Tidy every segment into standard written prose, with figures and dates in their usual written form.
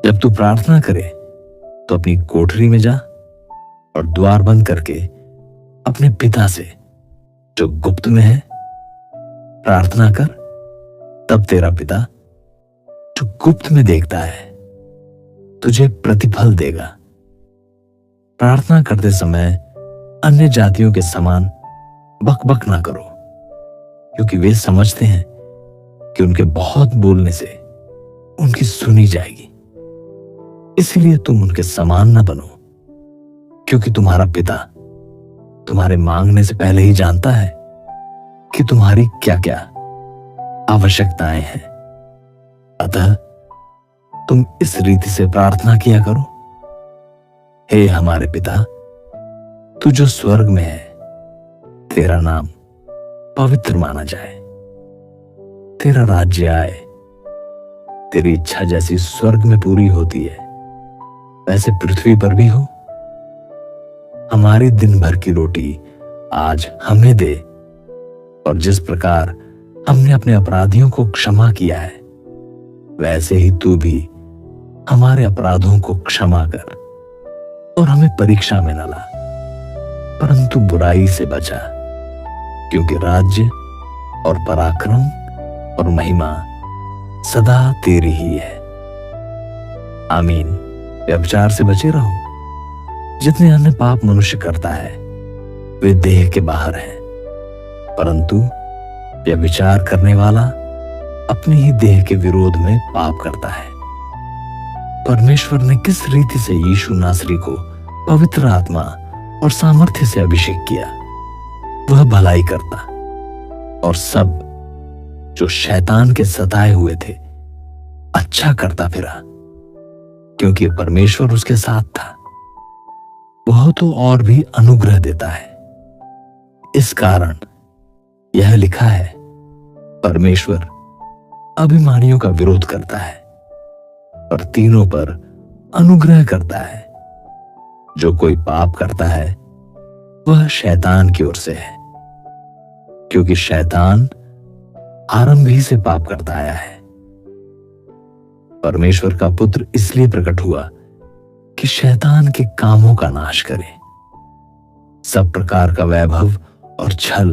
जब तू प्रार्थना करे तो अपनी कोठरी में जा और द्वार बंद करके अपने पिता से जो गुप्त में है प्रार्थना कर। तब तेरा पिता जो गुप्त में देखता है तुझे प्रतिफल देगा। प्रार्थना करते समय अन्य जातियों के समान बकबक ना करो, क्योंकि वे समझते हैं कि उनके बहुत बोलने से उनकी सुनी जाएगी। इसलिए तुम उनके समान ना बनो, क्योंकि तुम्हारा पिता तुम्हारे मांगने से पहले ही जानता है कि तुम्हारी क्या क्या आवश्यकताएं हैं। अतः तुम इस रीति से प्रार्थना किया करो। हे हमारे पिता, तू जो स्वर्ग में है, तेरा नाम पवित्र माना जाए। तेरा राज्य आए। तेरी इच्छा जैसी स्वर्ग में पूरी होती है वैसे पृथ्वी पर भी हो। हमारी दिन भर की रोटी आज हमें दे, और जिस प्रकार हमने अपने अपराधियों को क्षमा किया है वैसे ही तू भी हमारे अपराधों को क्षमा कर, और हमें परीक्षा में न ला परंतु बुराई से बचा, क्योंकि राज्य और पराक्रम और महिमा सदा तेरी ही है। आमीन। व्यभिचार से बचे रहो। जितने अन्य पाप मनुष्य करता है वे देह के बाहर हैं, परंतु व्यभिचार करने वाला अपनी ही देह के विरोध में पाप करता है। परमेश्वर ने किस रीति से यीशु नासरी को पवित्र आत्मा और सामर्थ्य से अभिषेक किया, वह भलाई करता और सब जो शैतान के सताए हुए थे अच्छा करता फिरा, क्योंकि परमेश्वर उसके साथ था। वह तो और भी अनुग्रह देता है। इस कारण यह लिखा है, परमेश्वर अभिमानियों का विरोध करता है और तीनों पर अनुग्रह करता है। जो कोई पाप करता है वह शैतान की ओर से है, क्योंकि शैतान आरंभ ही से पाप करता आया है। परमेश्वर का पुत्र इसलिए प्रकट हुआ कि शैतान के कामों का नाश करे। सब प्रकार का वैभव और छल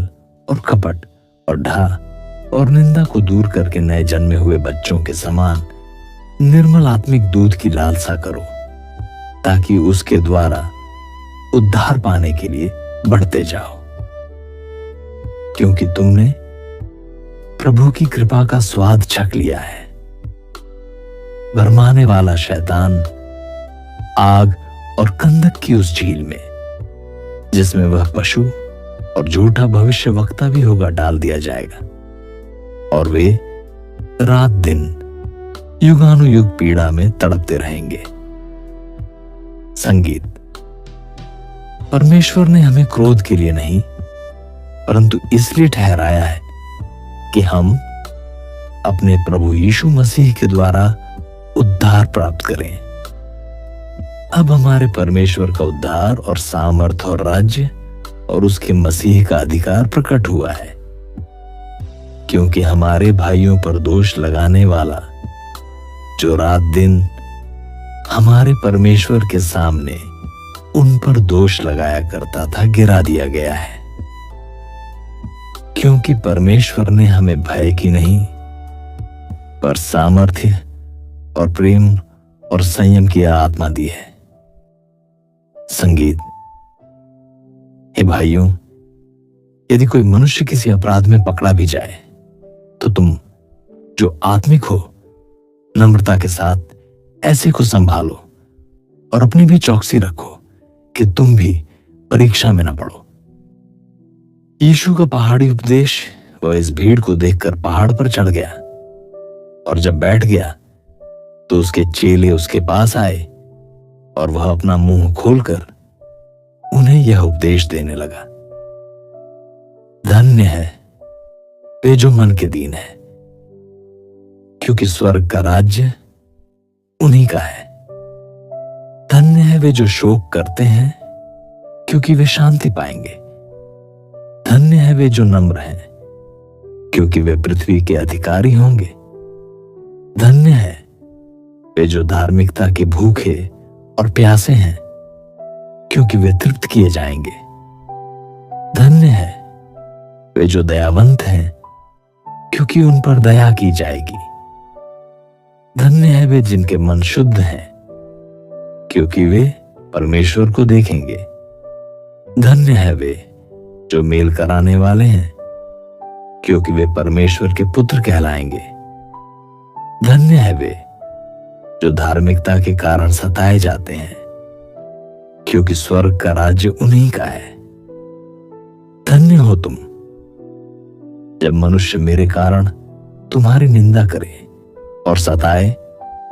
और कपट और ढा और निंदा को दूर करके नए जन्मे हुए बच्चों के समान निर्मल आत्मिक दूध की लालसा करो, ताकि उसके द्वारा उद्धार पाने के लिए बढ़ते जाओ। क्योंकि तुमने प्रभु की कृपा का स्वाद छक लिया है। भरमाने वाला शैतान आग और कंदक की उस झील में, जिसमें वह पशु और झूठा भविष्यवक्ता भी होगा, डाल दिया जाएगा, और वे रात दिन युगानुयुग पीड़ा में तड़पते रहेंगे। संगीत। परमेश्वर ने हमें क्रोध के लिए नहीं परंतु इसलिए ठहराया है कि हम अपने प्रभु यीशु मसीह के द्वारा उद्धार प्राप्त करें। अब हमारे परमेश्वर का उद्धार और सामर्थ और राज्य और उसके मसीह का अधिकार प्रकट हुआ है, क्योंकि हमारे भाइयों पर दोष लगाने वाला जो रात दिन हमारे परमेश्वर के सामने उन पर दोष लगाया करता था, गिरा दिया गया है। क्योंकि परमेश्वर ने हमें भय की नहीं पर सामर्थ्य और प्रेम और संयम की आत्मा दी है। संगीत। हे भाइयों, यदि कोई मनुष्य किसी अपराध में पकड़ा भी जाए तो तुम जो आत्मिक हो नम्रता के साथ ऐसे को संभालो और अपनी भी चौकसी रखो कि तुम भी परीक्षा में न पड़ो। यीशु का पहाड़ी उपदेश, वह इस भीड़ को देखकर पहाड़ पर चढ़ गया, और जब बैठ गया तो उसके चेले उसके पास आए और वह अपना मुंह खोलकर उन्हें यह उपदेश देने लगा। धन्य है वे जो मन के दीन है, क्योंकि स्वर्ग का राज्य उन्हीं का है। धन्य है वे जो शोक करते हैं, क्योंकि वे शांति पाएंगे। धन्य है वे जो नम्र हैं, क्योंकि वे पृथ्वी के अधिकारी होंगे। धन्य है वे जो धार्मिकता के भूखे और प्यासे हैं, क्योंकि वे तृप्त किए जाएंगे। धन्य है वे जो दयावंत हैं, क्योंकि उन पर दया की जाएगी। धन्य है वे जिनके मन शुद्ध हैं, क्योंकि वे परमेश्वर को देखेंगे। धन्य है वे जो मेल कराने वाले हैं, क्योंकि वे परमेश्वर के पुत्र कहलाएंगे। धन्य है वे जो धार्मिकता के कारण सताए जाते हैं, क्योंकि स्वर्ग का राज्य उन्हीं का है। धन्य हो तुम जब मनुष्य मेरे कारण तुम्हारी निंदा करे और सताए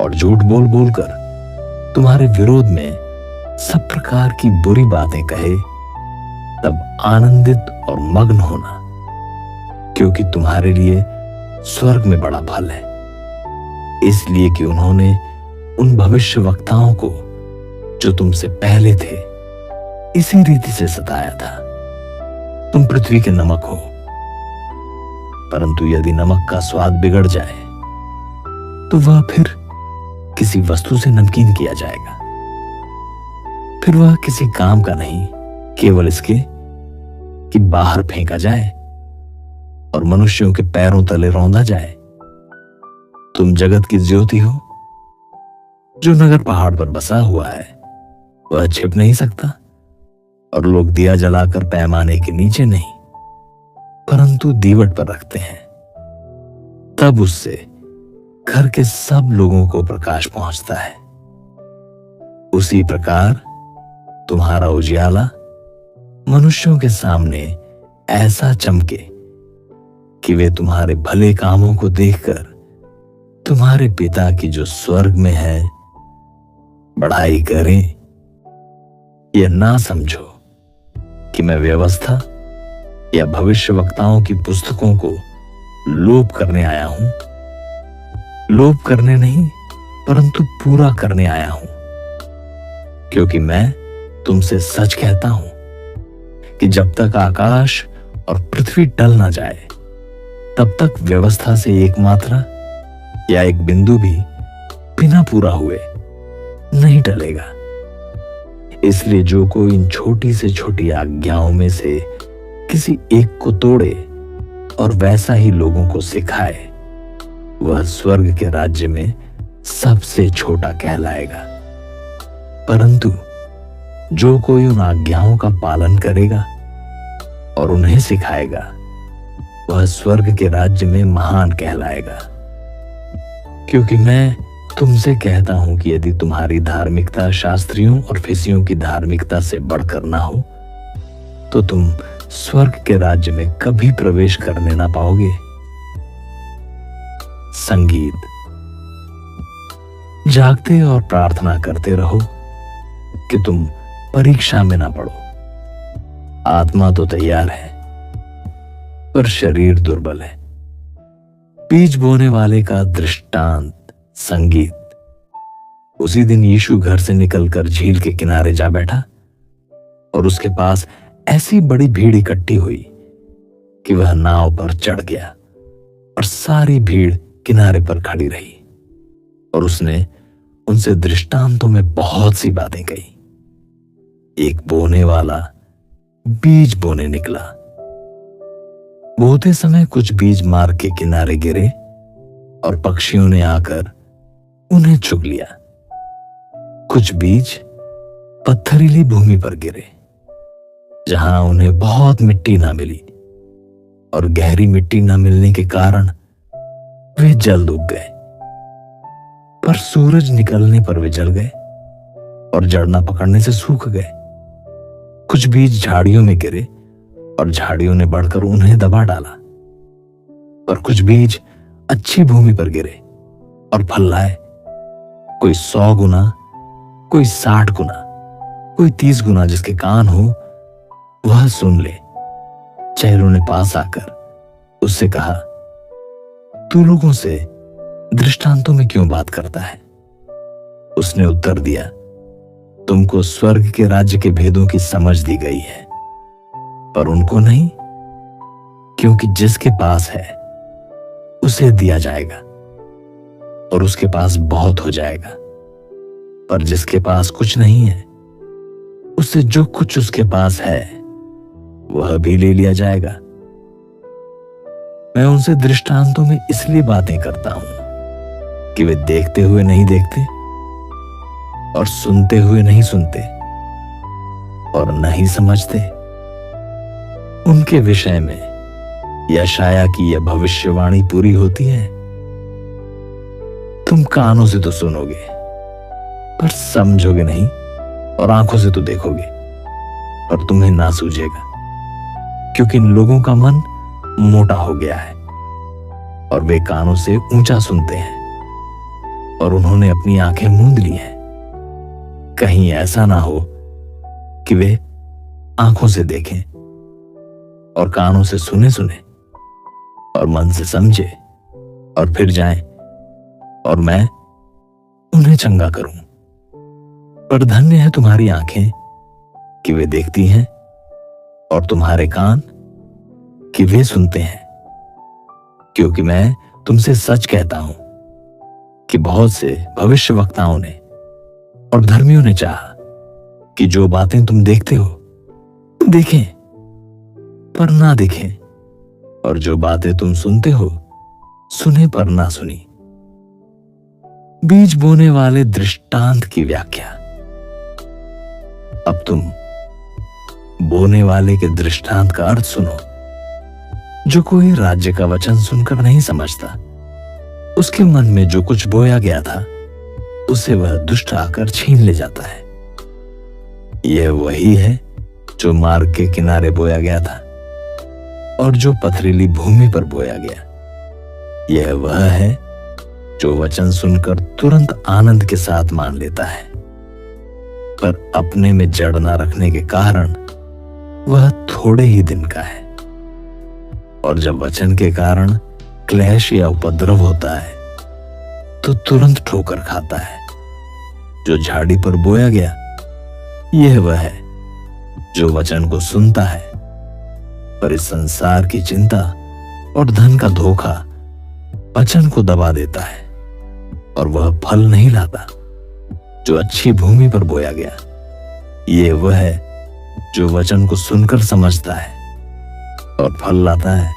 और झूठ बोल बोलकर तुम्हारे विरोध में सब प्रकार की बुरी बातें कहे, तब आनंदित और मग्न होना, क्योंकि तुम्हारे लिए स्वर्ग में बड़ा फल है। इसलिए कि उन्होंने उन भविष्यवक्ताओं को जो तुमसे पहले थे इसी रीति से सताया था। तुम पृथ्वी के नमक हो, परंतु यदि नमक का स्वाद बिगड़ जाए तो वह फिर किसी वस्तु से नमकीन किया जाएगा। फिर वह किसी काम का नहीं, केवल इसके कि बाहर फेंका जाए और मनुष्यों के पैरों तले रौंदा जाए। तुम जगत की ज्योति हो। जो नगर पहाड़ पर बसा हुआ है वह छिप नहीं सकता, और लोग दिया जलाकर पैमाने के नीचे नहीं परंतु दीवट पर रखते हैं, तब उससे घर के सब लोगों को प्रकाश पहुंचता है। उसी प्रकार तुम्हारा उजियाला मनुष्यों के सामने ऐसा चमके कि वे तुम्हारे भले कामों को देखकर तुम्हारे पिता की जो स्वर्ग में है बढ़ाई करें। यह ना समझो कि मैं व्यवस्था या भविष्यवक्ताओं की पुस्तकों को लोप करने आया हूं। लोप करने नहीं परंतु पूरा करने आया हूं, क्योंकि मैं तुमसे सच कहता हूं कि जब तक आकाश और पृथ्वी टल ना जाए तब तक व्यवस्था से एक मात्रा या एक बिंदु भी बिना पूरा हुए नहीं टलेगा। इसलिए जो कोई इन छोटी से छोटी आज्ञाओं में से किसी एक को तोड़े और वैसा ही लोगों को सिखाए, वह स्वर्ग के राज्य में सबसे छोटा कहलाएगा। परंतु जो कोई उन आज्ञाओं का पालन करेगा और उन्हें सिखाएगा, वह स्वर्ग के राज्य में महान कहलाएगा। क्योंकि मैं तुमसे कहता हूं कि यदि तुम्हारी धार्मिकता शास्त्रियों और फरीसियों की धार्मिकता से बढ़कर ना हो तो तुम स्वर्ग के राज्य में कभी प्रवेश करने ना पाओगे। संगीत। जागते और प्रार्थना करते रहो कि तुम परीक्षा में ना पड़ो। आत्मा तो तैयार है पर शरीर दुर्बल है। बीज बोने वाले का दृष्टांत। संगीत। उसी दिन यीशु घर से निकलकर झील के किनारे जा बैठा और उसके पास ऐसी बड़ी भीड़ इकट्ठी हुई कि वह नाव पर चढ़ गया और सारी भीड़ किनारे पर खड़ी रही, और उसने उनसे दृष्टांतों में बहुत सी बातें कही। एक बोने वाला बीज बोने निकला। बोते समय कुछ बीज मार्ग के किनारे गिरे और पक्षियों ने आकर उन्हें चुग लिया। कुछ बीज पत्थरीली भूमि पर गिरे, जहां उन्हें बहुत मिट्टी ना मिली, और गहरी मिट्टी न मिलने के कारण वे जल्द उग गए। पर सूरज निकलने पर वे जल गए और जड़ न पकड़ने से सूख गए। कुछ बीज झाड़ियों में गिरे और झाड़ियों ने बढ़कर उन्हें दबा डाला। पर कुछ बीज अच्छी भूमि पर गिरे और फल लाए, कोई 100 गुना, कोई 60 गुना, कोई 30 गुना। जिसके कान हो वह सुन ले। चेलों ने पास आकर उससे कहा, तू लोगों से दृष्टांतों में क्यों बात करता है? उसने उत्तर दिया, तुमको स्वर्ग के राज्य के भेदों की समझ दी गई है, पर उनको नहीं, क्योंकि जिसके पास है उसे दिया जाएगा और उसके पास बहुत हो जाएगा। पर जिसके पास कुछ नहीं है, उससे जो कुछ उसके पास है वह भी ले लिया जाएगा। मैं उनसे दृष्टांतों में इसलिए बातें करता हूं कि वे देखते हुए नहीं देखते और सुनते हुए नहीं सुनते और नहीं समझते। उनके विषय में यशाया की यह भविष्यवाणी पूरी होती है, तुम कानों से तो सुनोगे पर समझोगे नहीं, और आंखों से तो देखोगे पर तुम्हें ना सूझेगा, क्योंकि इन लोगों का मन मोटा हो गया है और वे कानों से ऊंचा सुनते हैं और उन्होंने अपनी आंखें मूंद ली हैं। कहीं ऐसा ना हो कि वे आंखों से देखें और कानों से सुने सुने और मन से समझे और फिर जाएं और मैं उन्हें चंगा करूं। पर धन्य है तुम्हारी आंखें कि वे देखती हैं और तुम्हारे कान कि वे सुनते हैं, क्योंकि मैं तुमसे सच कहता हूं कि बहुत से भविष्यवक्ताओं ने और धर्मियों ने चाहा कि जो बातें तुम देखते हो देखें पर ना देखें, और जो बातें तुम सुनते हो सुने पर ना सुनी। बीज बोने वाले दृष्टांत की व्याख्या। अब तुम बोने वाले के दृष्टांत का अर्थ सुनो। जो कोई राज्य का वचन सुनकर नहीं समझता, उसके मन में जो कुछ बोया गया था उसे वह दुष्ट आकर छीन ले जाता है। यह वही है जो मार्ग के किनारे बोया गया था और जो पथरीली भूमि पर बोया गया। यह वह है जो वचन सुनकर तुरंत आनंद के साथ मान लेता है, पर अपने में जड़ न रखने के कारण वह थोड़े ही दिन का है, और जब वचन के कारण क्लेश या उपद्रव होता है तो तुरंत ठोकर खाता है। जो झाड़ी पर बोया गया यह वह है जो वचन को सुनता है, पर इस संसार की चिंता और धन का धोखा वचन को दबा देता है और वह फल नहीं लाता। जो अच्छी भूमि पर बोया गया यह वह है जो वचन को सुनकर समझता है और फल लाता है,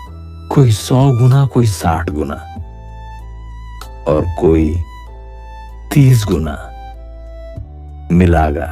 कोई 100 गुना, कोई 60 गुना और कोई 30 गुना। मिलागा।